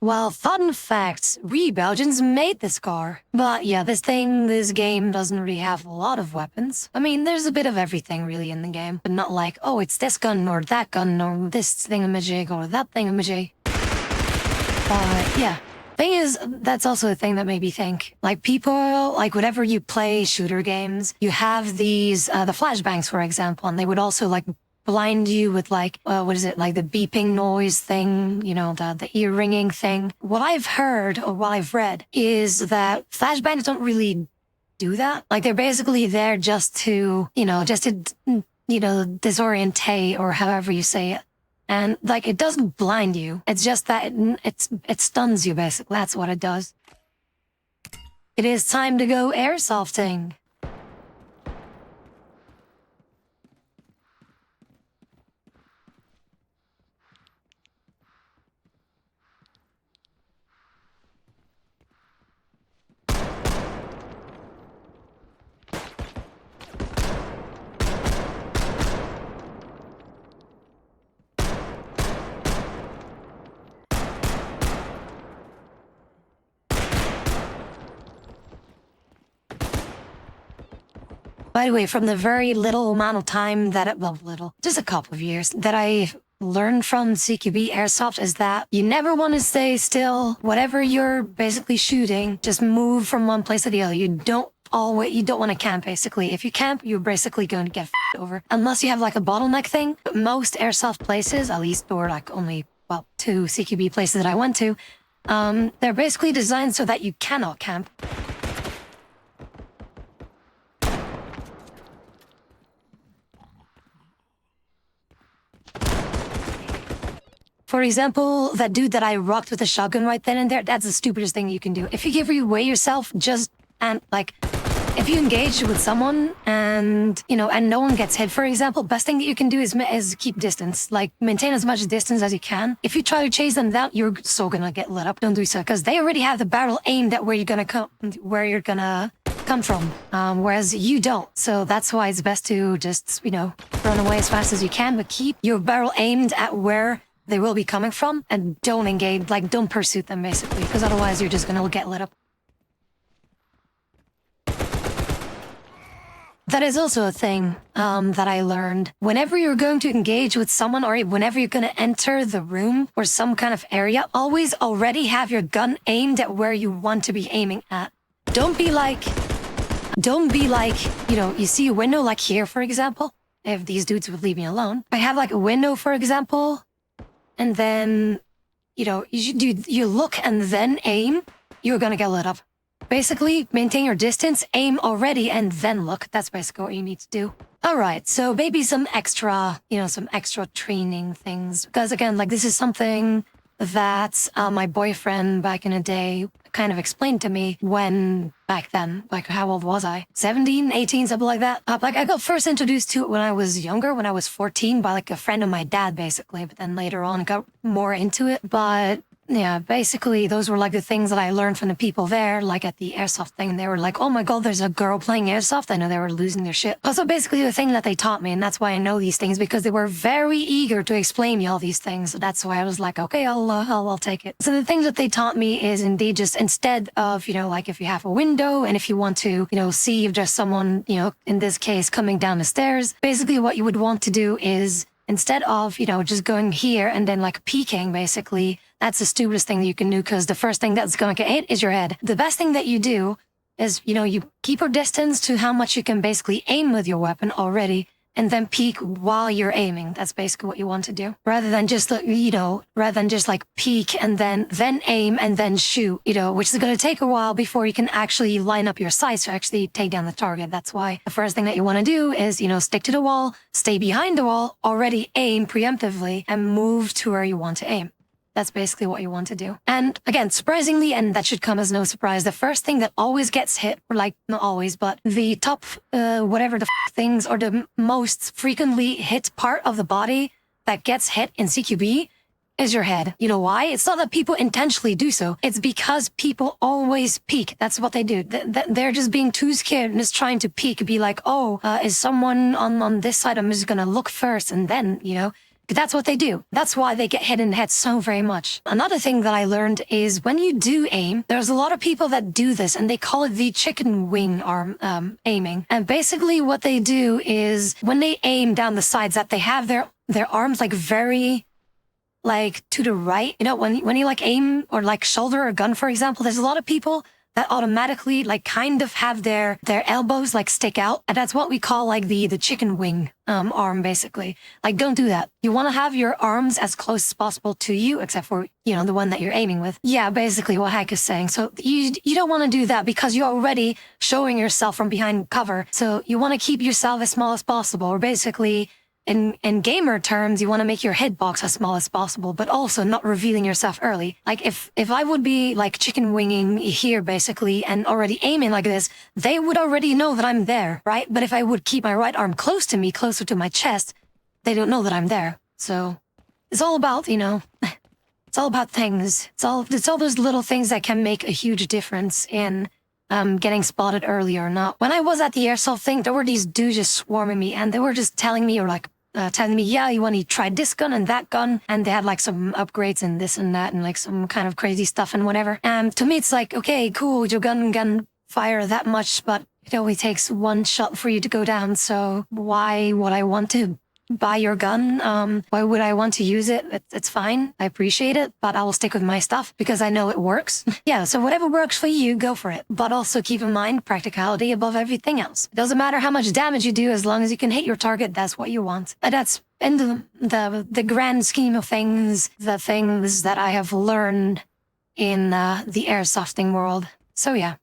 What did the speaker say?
Well, fun fact, we Belgians made this car. But yeah, this game doesn't really have a lot of weapons. I mean, there's a bit of everything really in the game, but not like, oh, it's this gun or that gun or this thingamajig or that thingamajig. But yeah. Thing is, that's also a thing that made me think. Like people, like whenever you play shooter games, you have these, the flashbangs, for example, and they would also like blind you with like, what is it, like the beeping noise thing, you know, the ear ringing thing. What I've heard or what I've read is that flashbangs don't really do that. Like they're basically there just to, disorientate or however you say it. And like it doesn't blind you. It's just that it stuns you basically. That's what it does. It is time to go airsofting. By the way, from the very little amount of time just a couple of years that I learned from CQB Airsoft is that you never want to stay still. Whatever you're basically shooting, just move from one place to the other. You don't want to camp, basically. If you camp, you're basically going to get over. Unless you have like a bottleneck thing. But most airsoft places, at least, or like only, well, 2 CQB places that I went to, they're basically designed so that you cannot camp. For example, that dude that I rocked with a shotgun right then and there, that's the stupidest thing you can do. If you give away yourself, if you engage with someone and no one gets hit, for example, best thing that you can do is keep distance. Like, maintain as much distance as you can. If you try to chase them down, you're so gonna get lit up. Don't do so, because they already have the barrel aimed at where you're gonna come from, whereas you don't. So that's why it's best to just, run away as fast as you can, but keep your barrel aimed at where they will be coming from, and don't engage, don't pursue them, basically, because otherwise you're just gonna get lit up. That is also a thing that I learned. Whenever you're going to engage with someone or whenever you're going to enter the room or some kind of area, always already have your gun aimed at where you want to be aiming at. Don't be like, you see a window like here, for example. If these dudes would leave me alone. I have like a window, for example, and then, you look and then aim, you're gonna get lit up. Basically, maintain your distance, aim already, and then look. That's basically what you need to do. All right, so maybe some extra training things. Because again, this is something that my boyfriend back in the day kind of explained to me when back then, how old was I? 17, 18, something like that. I got first introduced to it when I was younger, when I was 14, by a friend of my dad, basically. But then later on, I got more into it. But yeah, basically, those were the things that I learned from the people there, at the airsoft thing. And they were like, oh my God, there's a girl playing airsoft. I know they were losing their shit. Also, basically, the thing that they taught me, and that's why I know these things, because they were very eager to explain me all these things. So that's why I was like, okay, I'll take it. So the things that they taught me is indeed just instead of, if you have a window and if you want to, see if there's someone, in this case, coming down the stairs, basically what you would want to do is instead of, just going here and then peeking, basically, that's the stupidest thing that you can do, because the first thing that's going to get hit is your head. The best thing that you do is, you keep your distance to how much you can basically aim with your weapon already, and then peek while you're aiming. That's basically what you want to do. Rather than just, peek and then aim and then shoot, which is going to take a while before you can actually line up your sights to actually take down the target. That's why the first thing that you want to do is, stick to the wall, stay behind the wall, already aim preemptively, and move to where you want to aim. That's basically what you want to do. And again, surprisingly, and that should come as no surprise, the first thing that always gets hit, or not always, but the top, things, or the most frequently hit part of the body that gets hit in CQB is your head. You know why? It's not that people intentionally do so. It's because people always peek. That's what they do. They're just being too scared and just trying to peek, be like, is someone on this side? I'm just gonna look first, and then, That's what they do. That's why they get hit in the head so very much. Another thing that I learned is when you do aim, there's a lot of people that do this and they call it the chicken wing arm aiming. And basically what they do is when they aim down the sides, that they have their arms like very like to the right. You know, when you like aim or like shoulder a gun, for example, there's a lot of people that automatically like kind of have their elbows like stick out. And that's what we call like the chicken wing arm, basically. Like, don't do that. You want to have your arms as close as possible to you, except for, you know, the one that you're aiming with. Yeah, basically what Hank is saying. So you don't want to do that because you're already showing yourself from behind cover. So you want to keep yourself as small as possible, or basically in gamer terms, you want to make your hitbox as small as possible, but also not revealing yourself early. Like if I would be like chicken winging here basically and already aiming like this, they would already know that I'm there, right? But if I would keep my right arm close to me, closer to my chest, they don't know that I'm there. So it's all about, you know, it's all about things. It's all those little things that can make a huge difference in getting spotted early or not. When I was at the Airsoft thing, there were these dudes just swarming me and they were just telling me, or like, telling me, yeah, you want to try this gun and that gun, and they had like some upgrades and this and that and like some kind of crazy stuff and whatever. And to me, it's like, okay, cool, your gun can fire that much, but it only takes one shot for you to go down. So why would I want to buy your gun? Why would I want to use it? It's fine. I appreciate it, but I will stick with my stuff because I know it works. Yeah, so whatever works for you, go for it. But also keep in mind practicality above everything else. It doesn't matter how much damage you do, as long as you can hit your target, that's what you want. And that's in the grand scheme of things, the things that I have learned in the airsofting world. So yeah.